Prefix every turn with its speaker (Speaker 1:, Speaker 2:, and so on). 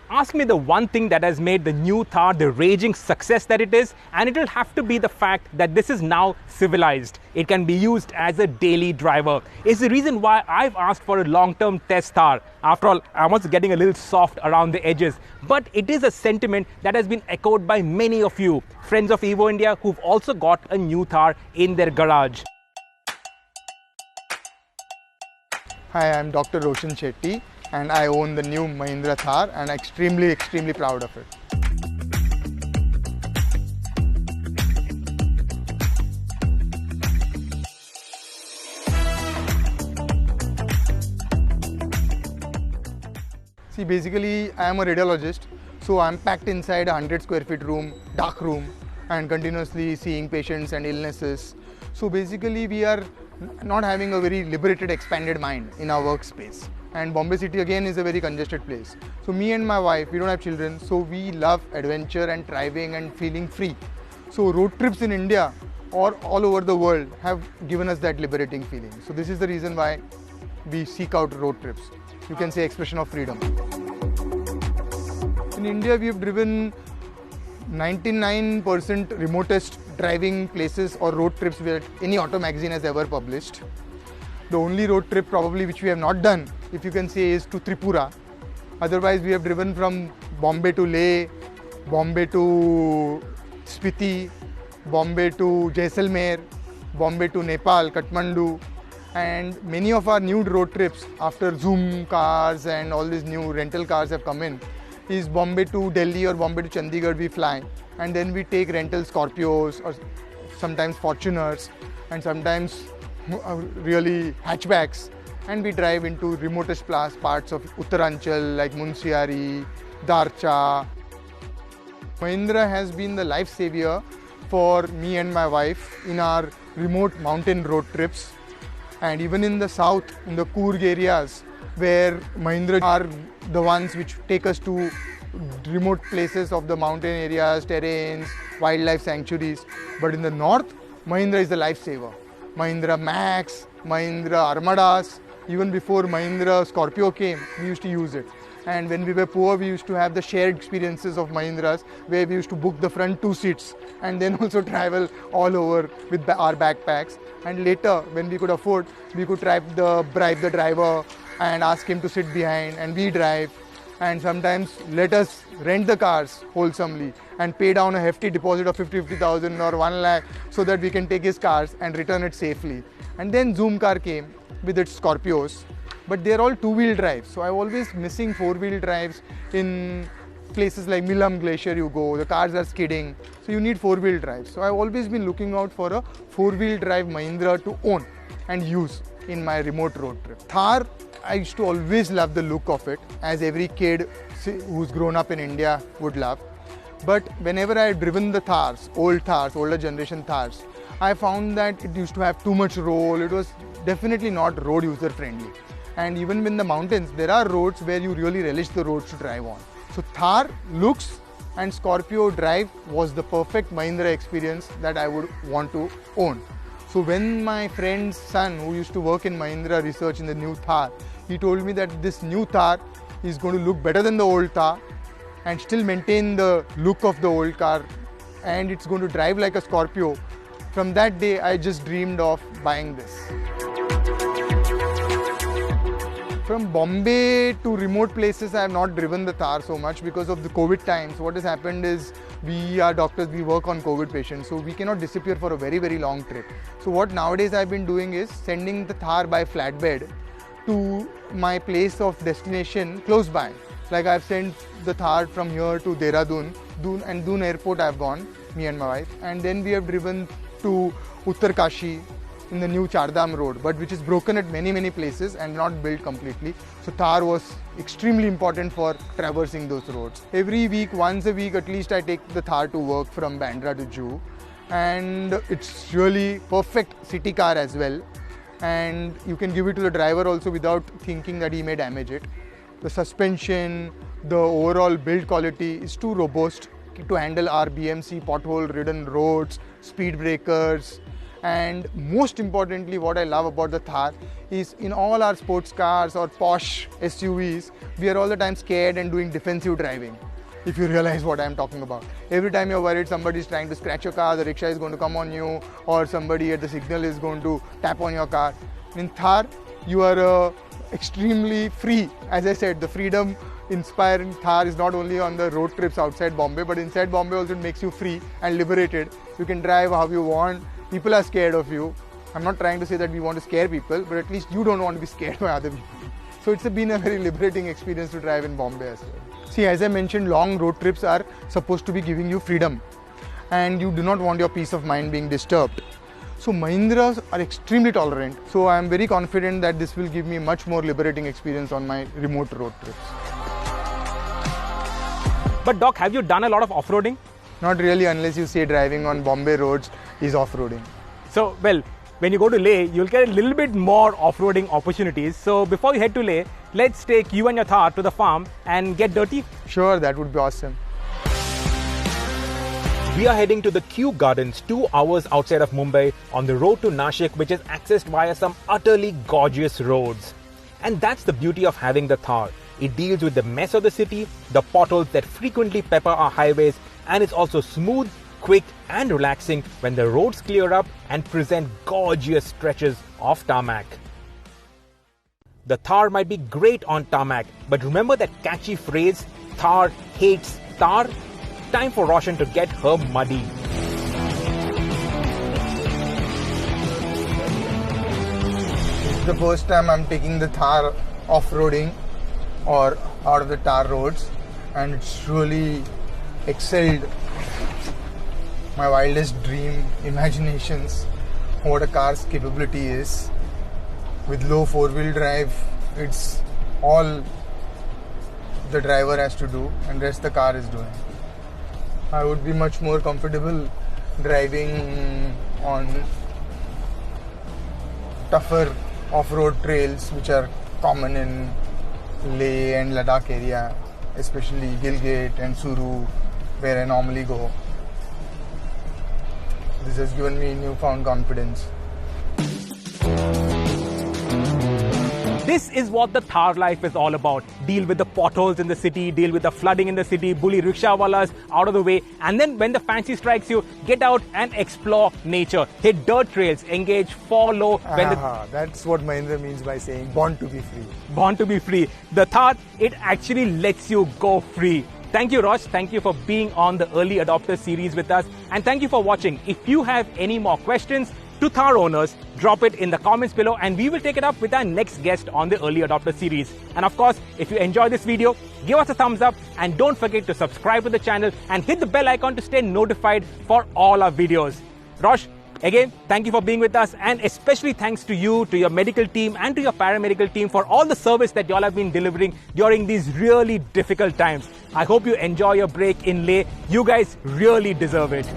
Speaker 1: Ask me the one thing that has made the new Thar the raging success that it is, and it will have to be the fact that this is now civilized. It can be used as a daily driver. It's the reason why I've asked for a long-term test Thar. After all, I was getting a little soft around the edges, but it is a sentiment that has been echoed by many of you, friends of Evo India, who've also got a new Thar in their garage.
Speaker 2: Hi, I'm Dr. Roshan Shetty and I own the new Mahindra Thar and I'm extremely proud of it. See, basically I am a radiologist, so I'm packed inside a 100 square feet room, dark room, and continuously seeing patients and illnesses. So basically we are not having a very liberated, expanded mind in our workspace. And Bombay City again is a very congested place. So me and my wife, we don't have children, so we love adventure and driving and feeling free. So road trips in India or all over the world have given us that liberating feeling. So this is the reason why we seek out road trips. You can say expression of freedom. In India, we have driven 99% remotest driving places or road trips that any auto magazine has ever published. The only road trip probably which we have not done, if you can say, is to Tripura. Otherwise, we have driven from Bombay to Leh, Bombay to Spiti, Bombay to Jaisalmer, Bombay to Nepal, Kathmandu. And many of our new road trips after Zoom cars and all these new rental cars have come in is Bombay to Delhi or Bombay to Chandigarh we fly, and then we take rental Scorpios or sometimes Fortuners and sometimes really hatchbacks, and we drive into remotest parts of Uttaranchal like Munsiari, Darcha. Mahindra has been the life savior for me and my wife in our remote mountain road trips, and even in the south, in the Coorg areas, where Mahindra are the ones which take us to remote places of the mountain areas, terrains, wildlife sanctuaries. But in the north, Mahindra is the lifesaver. Mahindra Max, Mahindra Armadas, even before Mahindra Scorpio came, we used to use it. And when we were poor, we used to have the shared experiences of Mahindras, where we used to book the front 2 seats and then also travel all over with our backpacks. And later, when we could afford, we could bribe the driver and ask him to sit behind, and we drive, and sometimes let us rent the cars wholesomely and pay down a hefty deposit of 50,000 or 1 lakh so that we can take his cars and return it safely. And then Zoom car came with its Scorpios, but they're all 2-wheel drives. So I'm always missing 4-wheel drives in places like Milam Glacier you go, the cars are skidding, so you need 4-wheel drives. So I've always been looking out for a 4-wheel drive Mahindra to own and use in my remote road trip. Thar, I used to always love the look of it, as every kid who's grown up in India would love. But whenever I had driven the Thars, older generation Thars, I found that it used to have too much roll. It was definitely not road user friendly. And even in the mountains, there are roads where you really relish the roads to drive on. So Thar looks and Scorpio drive was the perfect Mahindra experience that I would want to own. So when my friend's son, who used to work in Mahindra research in the new Thar, he told me that this new Thar is going to look better than the old Thar and still maintain the look of the old car, and it's going to drive like a Scorpio. From that day, I just dreamed of buying this. From Bombay to remote places, I have not driven the Thar so much because of the COVID times. What has happened is, we are doctors, we work on COVID patients, so we cannot disappear for a very long trip. So what nowadays I've been doing is sending the Thar by flatbed to my place of destination close by. Like I've sent the Thar from here to Dehradun, and Doon airport I've gone, me and my wife, and then we have driven to Uttarkashi in the new Chardham road, but which is broken at many places and not built completely. So Thar was extremely important for traversing those roads. Every week, once a week at least, I take the Thar to work from Bandra to Juhu, and it's really perfect city car as well, and you can give it to the driver also without thinking that he may damage it. The suspension, the overall build quality is too robust to handle our BMC pothole ridden roads, speed breakers, And most importantly, what I love about the Thar is in all our sports cars or posh SUVs, we are all the time scared and doing defensive driving. If you realize what I'm talking about. Every time you're worried somebody is trying to scratch your car, the rickshaw is going to come on you, or somebody at the signal is going to tap on your car. In Thar, you are extremely free. As I said, the freedom inspiring Thar is not only on the road trips outside Bombay, but inside Bombay also it makes you free and liberated. You can drive how you want. People are scared of you. I'm not trying to say that we want to scare people, but at least you don't want to be scared by other people. So it's been a very liberating experience to drive in Bombay as well. See, as I mentioned, long road trips are supposed to be giving you freedom and you do not want your peace of mind being disturbed. So Mahindras are extremely tolerant. So I am very confident that this will give me much more liberating experience on my remote road trips.
Speaker 1: But Doc, have you done a lot of off-roading?
Speaker 2: Not really, unless you say driving on Bombay roads is off-roading.
Speaker 1: So, well, when you go to Leh, you'll get a little bit more off-roading opportunities. So before you head to Leh, let's take you and your Thar to the farm and get dirty.
Speaker 2: Sure, that would be awesome.
Speaker 1: We are heading to the Kew Gardens, 2 hours outside of Mumbai, on the road to Nashik, which is accessed via some utterly gorgeous roads. And that's the beauty of having the Thar. It deals with the mess of the city, the potholes that frequently pepper our highways, and it's also smooth, quick and relaxing when the roads clear up and present gorgeous stretches of tarmac. The Thar might be great on tarmac, but remember that catchy phrase, Thar hates tar? Time for Roshan to get her muddy.
Speaker 2: This is the first time I'm taking the Thar off-roading or out of the tar roads, and it's really excelled my wildest dream imaginations what a car's capability is. With low four-wheel drive, it's all the driver has to do and rest the car is doing. I would be much more comfortable driving on tougher off-road trails which are common in Leh and Ladakh area, especially Gilgit and Suru, where I normally go. This has given me newfound confidence.
Speaker 1: This is what the Thar life is all about. Deal with the potholes in the city, deal with the flooding in the city, bully rickshawalas out of the way, and then when the fancy strikes you, get out and explore nature. Hit dirt trails, engage, follow.
Speaker 2: That's what Mahindra means by saying born to be free.
Speaker 1: Born to be free. The Thar, it actually lets you go free. Thank you, Rosh. Thank you for being on the Early Adopter series with us. And thank you for watching. If you have any more questions to Thar owners, drop it in the comments below and we will take it up with our next guest on the Early Adopter series. And of course, if you enjoyed this video, give us a thumbs up and don't forget to subscribe to the channel and hit the bell icon to stay notified for all our videos. Rosh, again, thank you for being with us, and especially thanks to you, to your medical team and to your paramedical team for all the service that y'all have been delivering during these really difficult times. I hope you enjoy your break in Leh. You guys really deserve it.